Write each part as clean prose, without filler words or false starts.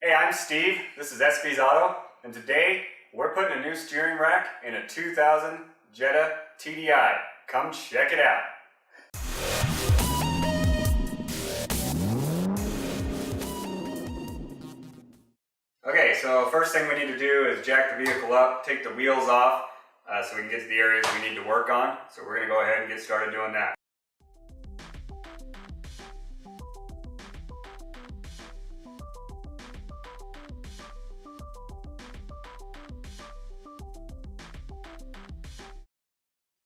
Hey, I'm Steve, this is SB's Auto, and today we're putting a new steering rack in a 2000 Jetta TDI. Come check it out. Okay, so first thing we need to do is jack the vehicle up, take the wheels off, so we can get to the areas we need to work on. So we're going to go ahead and get started doing that.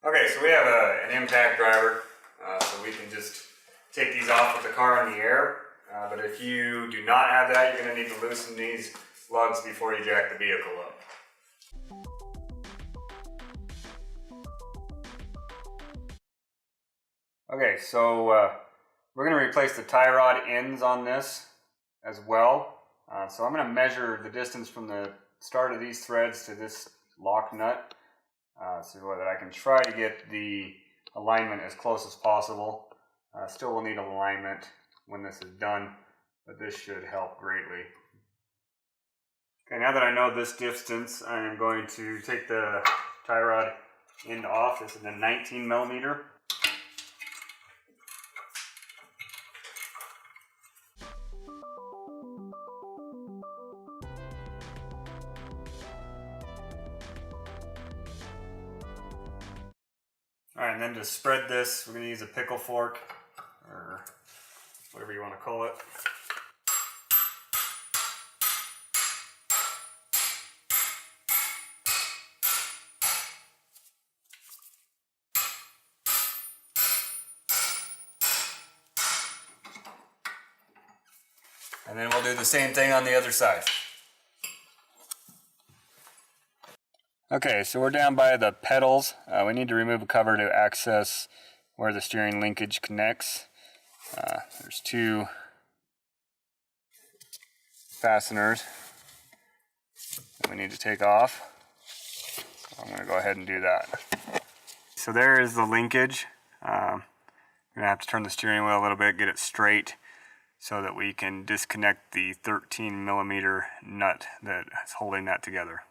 Okay, so we have an impact driver, so we can just take these off with the car in the air. But if you do not have that, you're going to need to loosen these lugs before you jack the vehicle up. Okay, so we're going to replace the tie rod ends on this as well. So I'm going to measure the distance from the start of these threads to this lock nut. So that I can try to get the alignment as close as possible. Still will need alignment when this is done, but this should help greatly. Okay, now that I know this distance, I am going to take the tie rod end off. This is a 19 millimeter. Alright, and then to spread this, we're going to use a pickle fork, or whatever you want to call it. And then we'll do the same thing on the other side. Okay, so we're down by the pedals. We need to remove a cover to access where the steering linkage connects. There's two fasteners that we need to take off. So I'm going to go ahead and do that. So there is the linkage. I'm going to have to turn the steering wheel a little bit, get it straight, so that we can disconnect the 13 millimeter nut that is holding that together.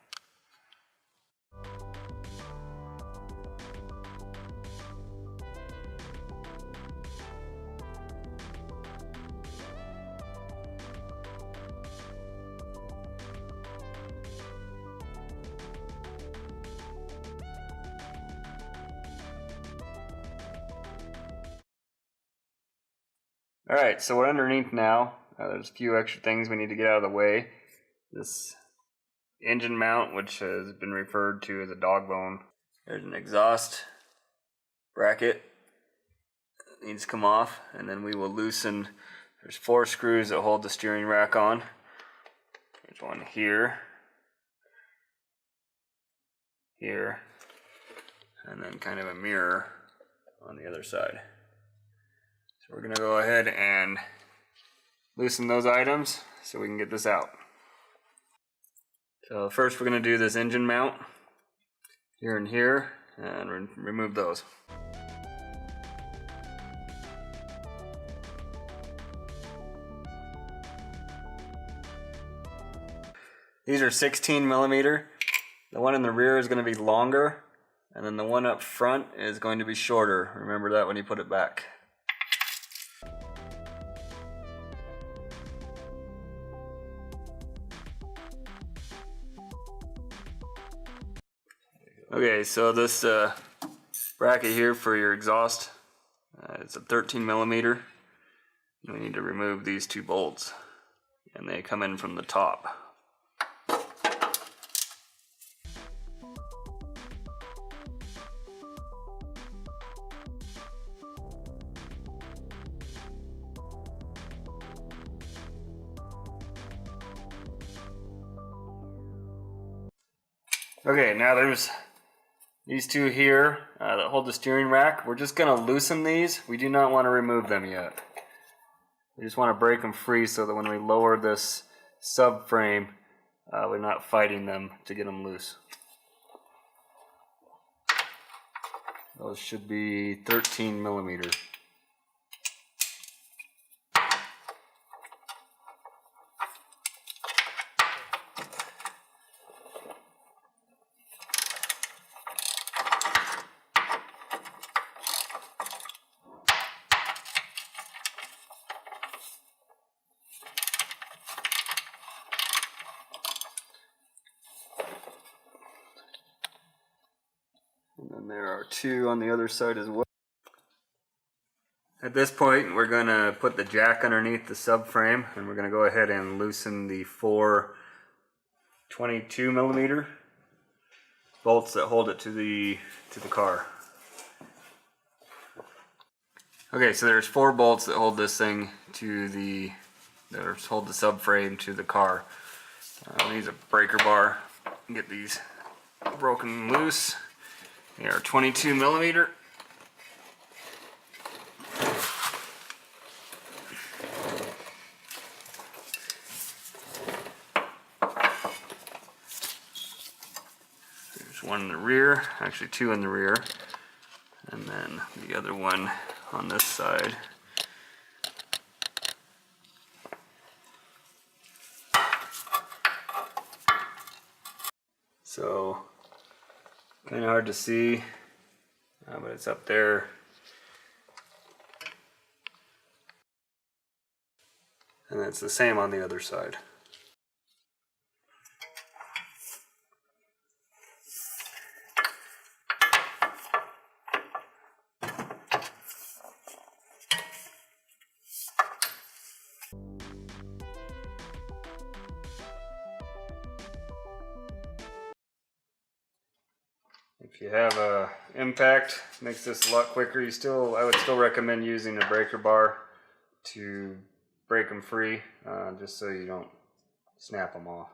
Alright, so we're underneath now. There's a few extra things we need to get out of the way. This engine mount, which has been referred to as a dog bone. There's an exhaust bracket that needs to come off, and then we will loosen. There's 4 screws that hold the steering rack on. There's one here, here, and then kind of a mirror on the other side. So we're going to go ahead and loosen those items so we can get this out. So first we're going to do this engine mount here and here, and remove those. These are 16 millimeter. The one in the rear is going to be longer, and then the one up front is going to be shorter. Remember that when you put it back. Okay, so this bracket here for your exhaust, it's a 13 millimeter. We need to remove these 2 bolts, and they come in from the top. Okay, now there's these 2 here that hold the steering rack. We're just going to loosen these. We do not want to remove them yet. We just want to break them free so that when we lower this subframe, we're not fighting them to get them loose. Those should be 13 millimeter. And there are 2 on the other side as well. At this point, we're going to put the jack underneath the subframe, and we're going to go ahead and loosen the 4 22mm bolts that hold it to the car. Okay, so there's 4 bolts that hold this thing to hold the subframe to the car. These are breaker bar. Get these broken loose. They are 22mm. There's one in the rear, actually 2 in the rear, and then the other one on this side. So, kind of hard to see, but it's up there. And it's the same on the other side. If you have a impact, makes this a lot quicker. I would still recommend using a breaker bar to break them free, just so you don't snap them off.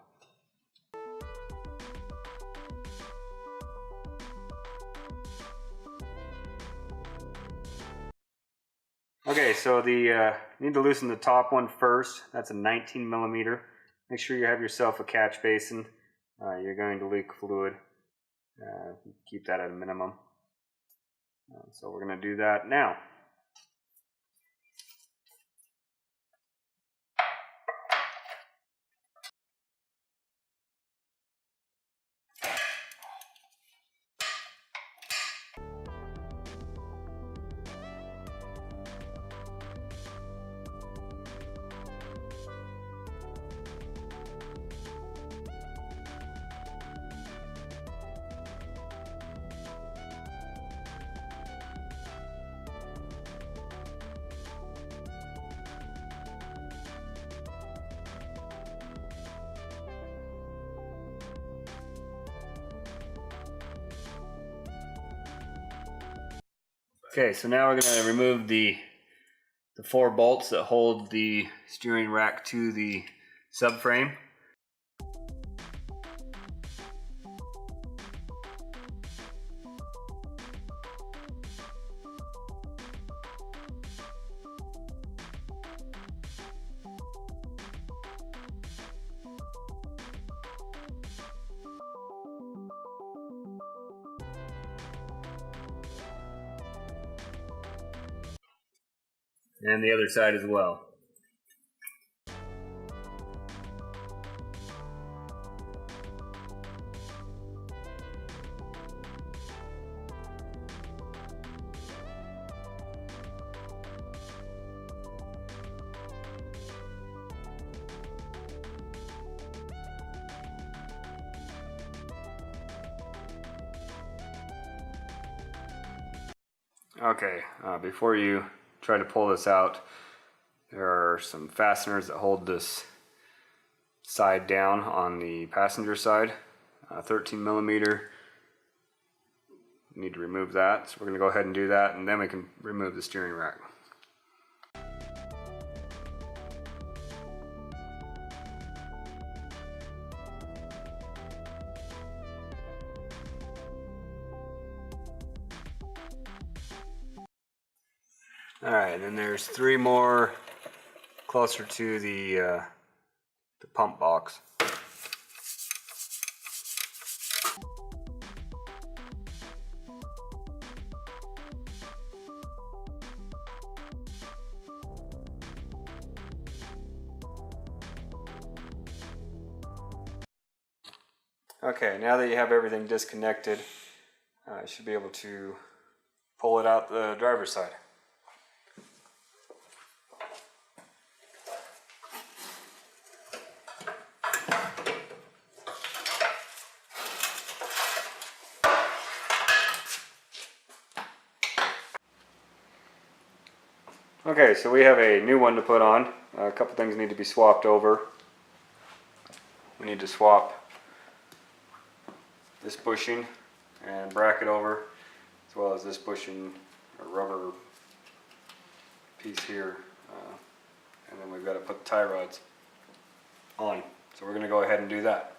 Okay, so you need to loosen the top one first. That's a 19mm. Make sure you have yourself a catch basin. You're going to leak fluid. Keep that at a minimum. So we're going to do that now. Okay, so now we're going to remove the 4 bolts that hold the steering rack to the subframe. And the other side as well. Okay, before you try to pull this out, there are some fasteners that hold this side down on the passenger side. 13mm. Need to remove that, so we're going to go ahead and do that, and then we can remove the steering rack. Alright, then there's 3 more closer to the pump box. Okay, now that you have everything disconnected, you should be able to pull it out the driver's side. Okay, so we have a new one to put on. A couple things need to be swapped over. We need to swap this bushing and bracket over, as well as this bushing or rubber piece here. And then we've got to put the tie rods on. So we're going to go ahead and do that.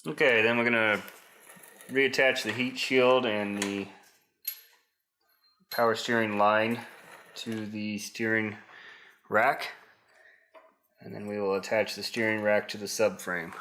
Okay, then we're going to reattach the heat shield and the power steering line to the steering rack, and then we will attach the steering rack to the subframe.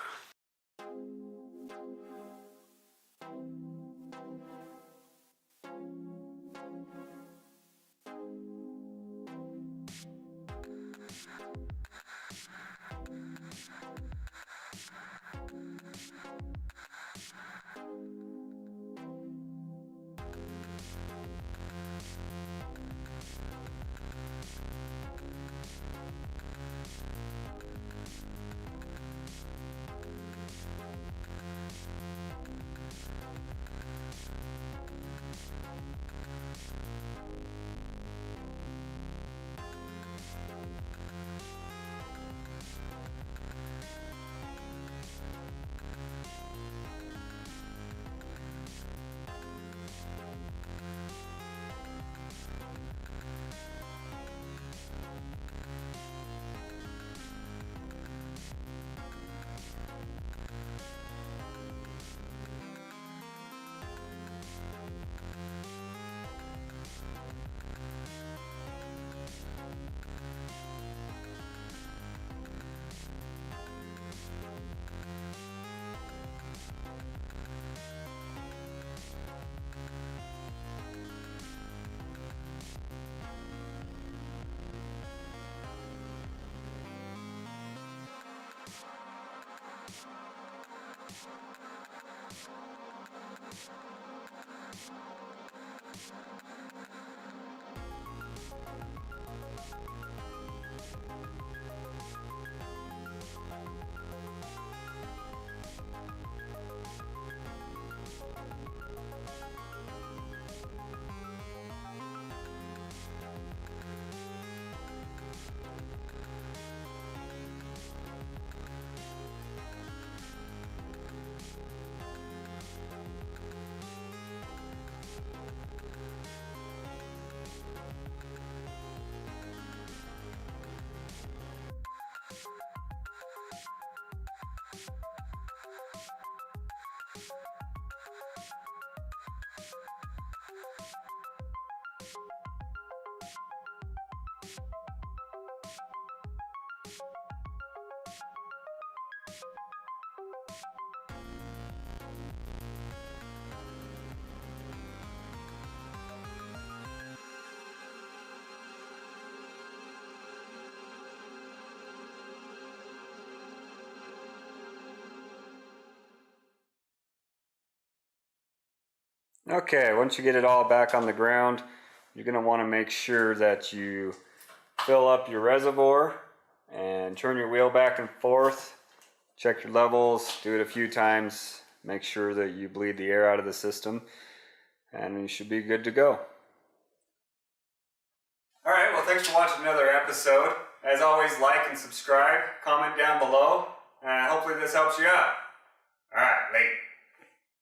Okay, once you get it all back on the ground, you're going to want to make sure that you fill up your reservoir and turn your wheel back and forth. Check your levels, do it a few times, make sure that you bleed the air out of the system, and you should be good to go. Alright, well, thanks for watching another episode. As always, like and subscribe, comment down below, and hopefully this helps you out.